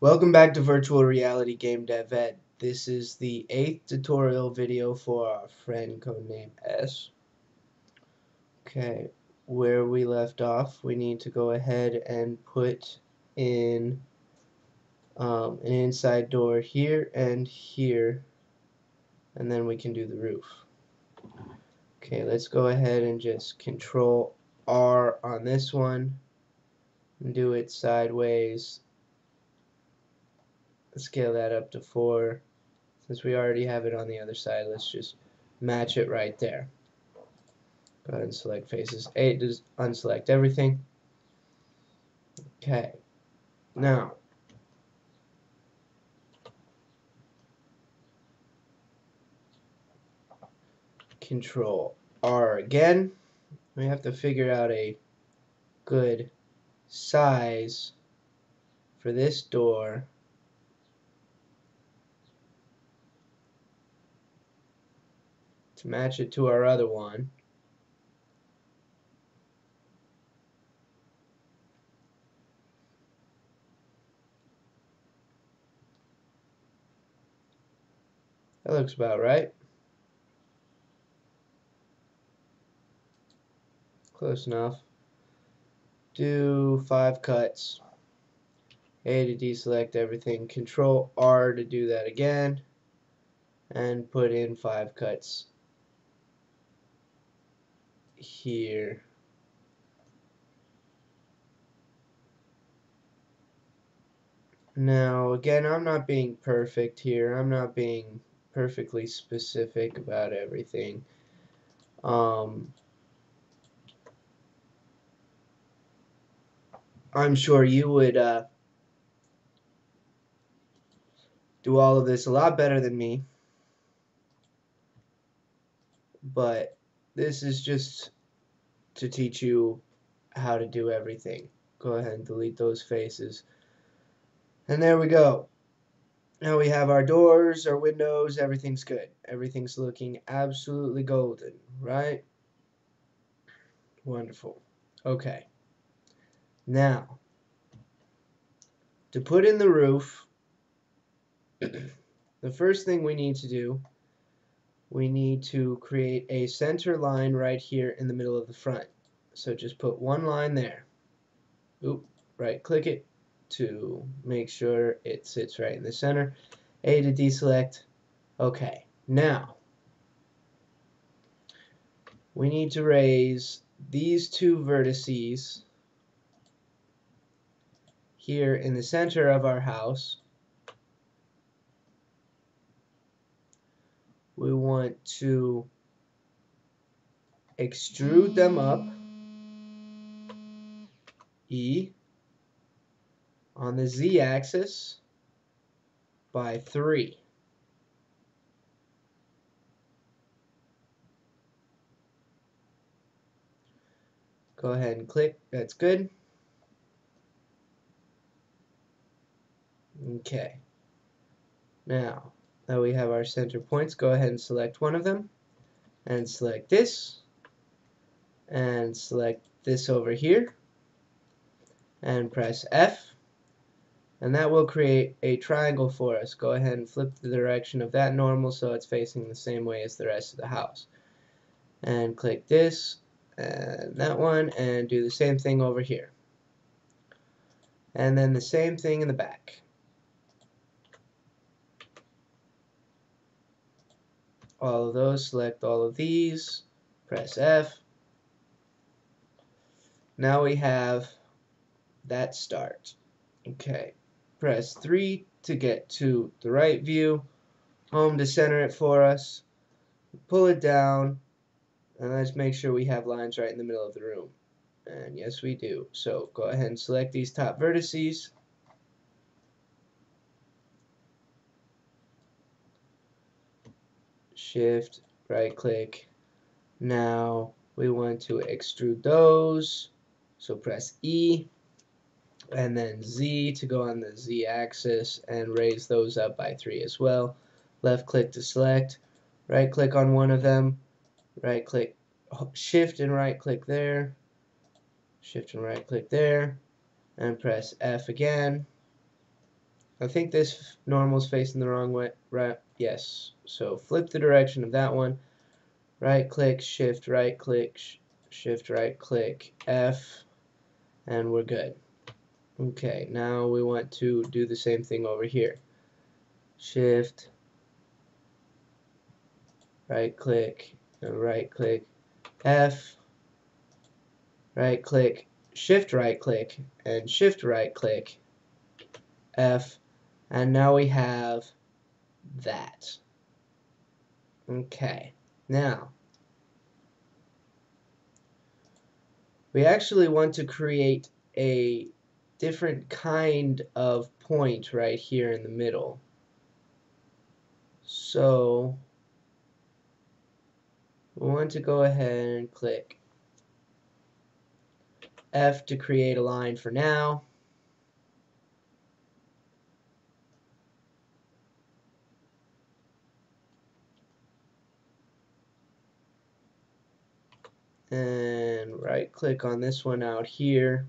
Welcome back to Virtual Reality Game Dev Ed. This is the 8th tutorial video for our friend codename S. Okay, where we left off, we need to go ahead and put in an inside door here and here, and then we can do the roof. Okay, let's go ahead and just Control R on this one and do it sideways. Scale that up to 4. Since we already have it on the other side, let's just match it right there. Go ahead and select faces 8, just unselect everything. Okay, now Control R again. We have to figure out a good size for this door to match it to our other one. That looks about right. Close enough. Do 5 cuts. A to deselect everything. Control R to do that again. And put in 5 cuts here. Now, again, I'm not being perfect here. I'm not being perfectly specific about everything. I'm sure you would do all of this a lot better than me, but this is just to teach you how to do everything. Go ahead and delete those faces. And there we go. Now we have our doors, our windows, everything's good. Everything's looking absolutely golden, right? Wonderful. Okay. Now, to put in the roof, the first thing we need to do, we need to create a center line right here in the middle of the front. So just put one line there. Oop, right click it to make sure it sits right in the center. A to deselect. Okay, now we need to raise these two vertices here in the center of our house. We want to extrude them up, E, on the Z-axis by 3. Go ahead and click, that's good. Okay. Now that we have our center points, go ahead and select one of them, and select this, and select this over here, and press F, and that will create a triangle for us. Go ahead and flip the direction of that normal so it's facing the same way as the rest of the house. And click this, and that one, and do the same thing over here. And then the same thing in the back. All of those, select all of these, press F. Now we have that start. Okay, press 3 to get to the right view, home to center it for us, pull it down, and let's make sure we have lines right in the middle of the room. And yes, we do. So go ahead and select these top vertices. Shift, right click. Now we want to extrude those. So press E, and then Z to go on the Z axis and raise those up by 3 as well. Left click to select, right click on one of them, right click, shift and right click there, shift and right click there, and press F again. I think this normal's facing the wrong way, right? Yes. So flip the direction of that one. Right click, shift right click, shift right click, F, and we're good. Okay, now we want to do the same thing over here. Shift, right click, F, right click, and shift right click, F, and now we have that. Okay, now we actually want to create a different kind of point right here in the middle. So we want to go ahead and click F to create a line for now. And right click on this one out here,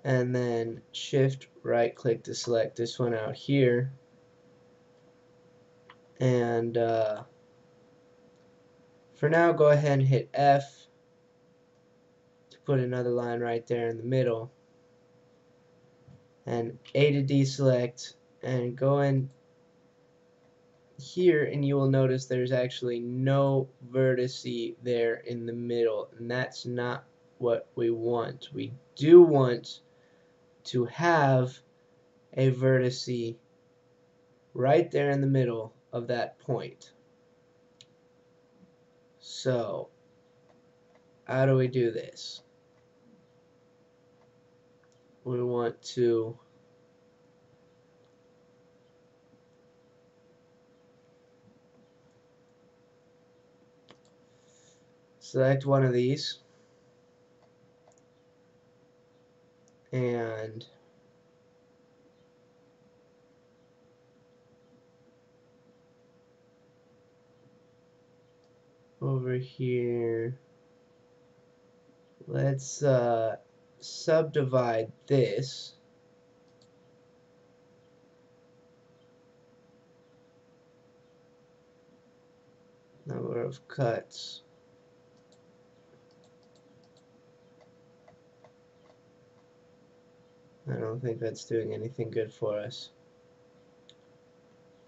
and then shift right click to select this one out here, and for now go ahead and hit F to put another line right there in the middle, and A to deselect, and go in here and you will notice there's actually no vertice there in the middle, and that's not what we want. We do want to have a vertice right there in the middle of that point. So how do we do this? We want to select one of these and over here let's subdivide this number of cuts. I don't think that's doing anything good for us.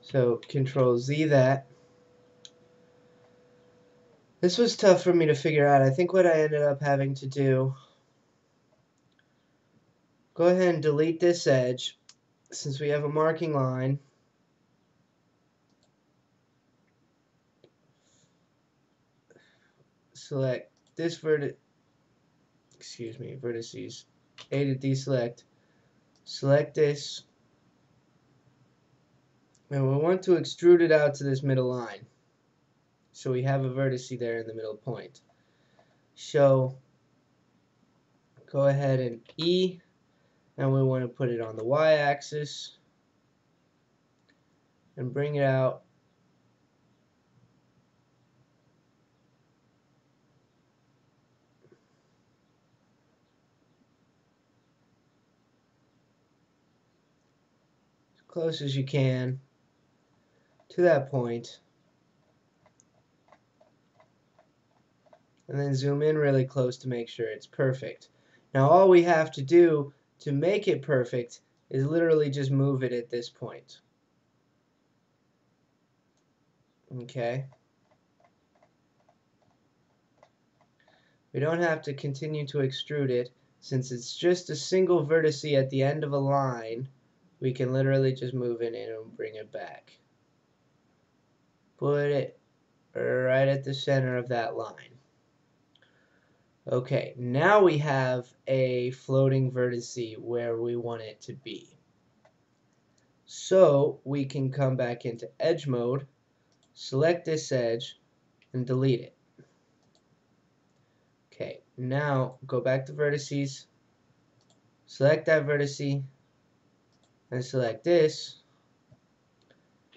So Control Z that. This was tough for me to figure out. I think what I ended up having to do, go ahead and delete this edge since we have a marking line. Select this vertices, A to deselect. Select this, and we want to extrude it out to this middle line. So we have a vertice there in the middle point. So go ahead and E, and we want to put it on the y-axis and bring it out. As close as you can to that point, and then zoom in really close to make sure it's perfect. Now all we have to do to make it perfect is literally just move it at this point. Okay? We don't have to continue to extrude it. Since it's just a single vertice at the end of a line, we can literally just move it in and bring it back. Put it right at the center of that line. Okay, now we have a floating vertice where we want it to be. So we can come back into edge mode, select this edge, and delete it. Okay, now go back to vertices, select that vertice, and select this,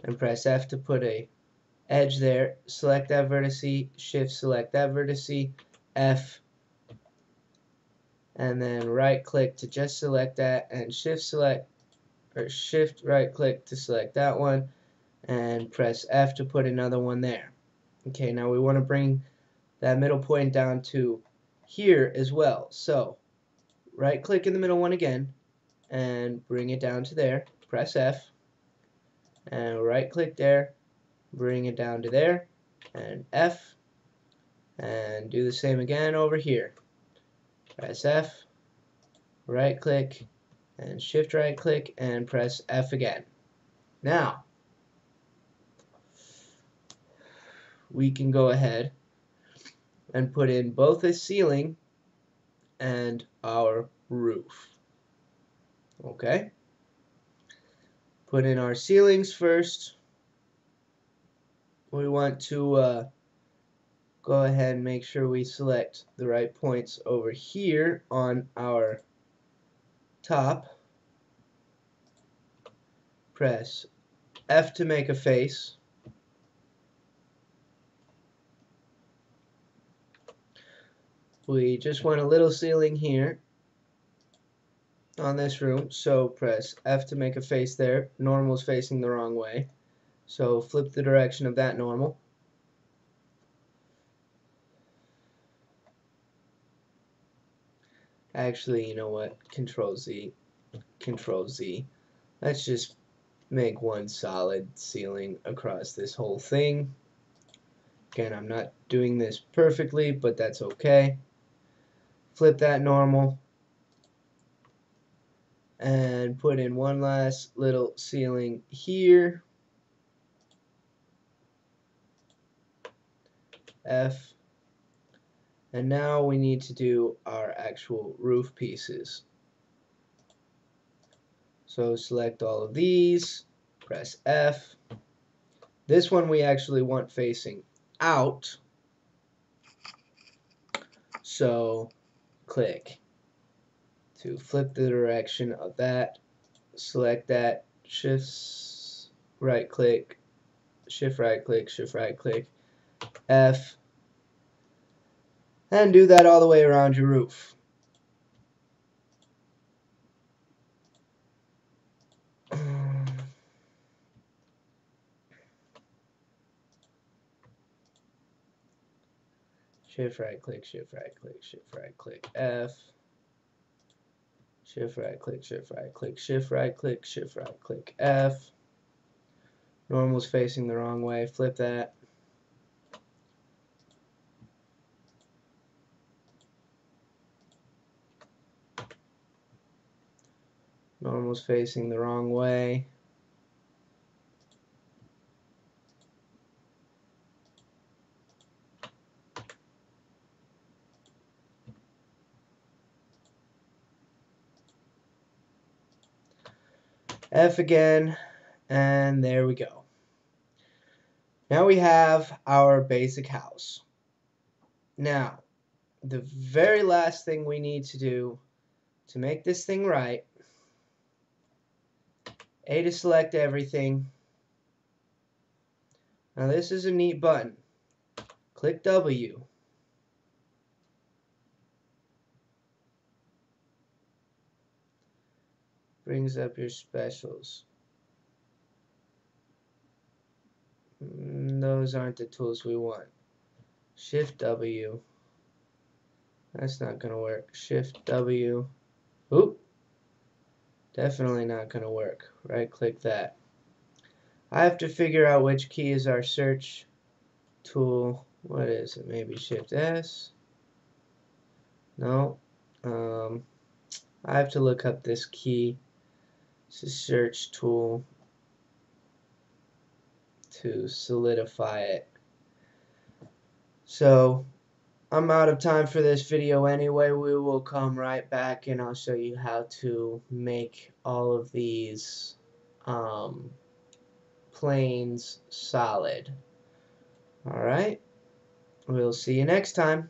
and press F to put a edge there. Select that vertice, shift select that vertice, F, and then right click to just select that, and shift select or shift right click to select that one, and press F to put another one there. Okay, now we want to bring that middle point down to here as well. So right click in the middle one again and bring it down to there. Press F and right click there, bring it down to there, and F, and do the same again over here. Press F, right click, and shift right click, and press F again. Now we can go ahead and put in both the ceiling and our roof. Okay? Put in our ceilings first. We want to go ahead and make sure we select the right points over here on our top. Press F to make a face. We just want a little ceiling here on this room, so press F to make a face there. Normal's facing the wrong way, so flip the direction of that normal. Actually, you know what? Control Z. Control Z. Let's just make one solid ceiling across this whole thing. Again, I'm not doing this perfectly, but that's okay. Flip that normal and put in one last little ceiling here. F. And now we need to do our actual roof pieces. So select all of these, press F. This one we actually want facing out. So click to flip the direction of that. Select that, shift right click, shift right click, shift right click, F. And do that all the way around your roof. Shift right click, shift right click, shift right click, F. Shift right click, shift right click, shift right click, shift right click, F. Normal's facing the wrong way, flip that. Normal's facing the wrong way. F again, and there we go. Now we have our basic house. Now, the very last thing we need to do to make this thing right, A to select everything. Now this is a neat button. Click W. Brings up your specials. Those aren't the tools we want. Shift W. That's not going to work. Shift W. Oop. Definitely not going to work. Right click that. I have to figure out which key is our search tool. What is it? Maybe Shift S? No. I have to look up this key. It's a search tool to solidify it. So I'm out of time for this video anyway. We will come right back and I'll show you how to make all of these planes solid. Alright, we'll see you next time.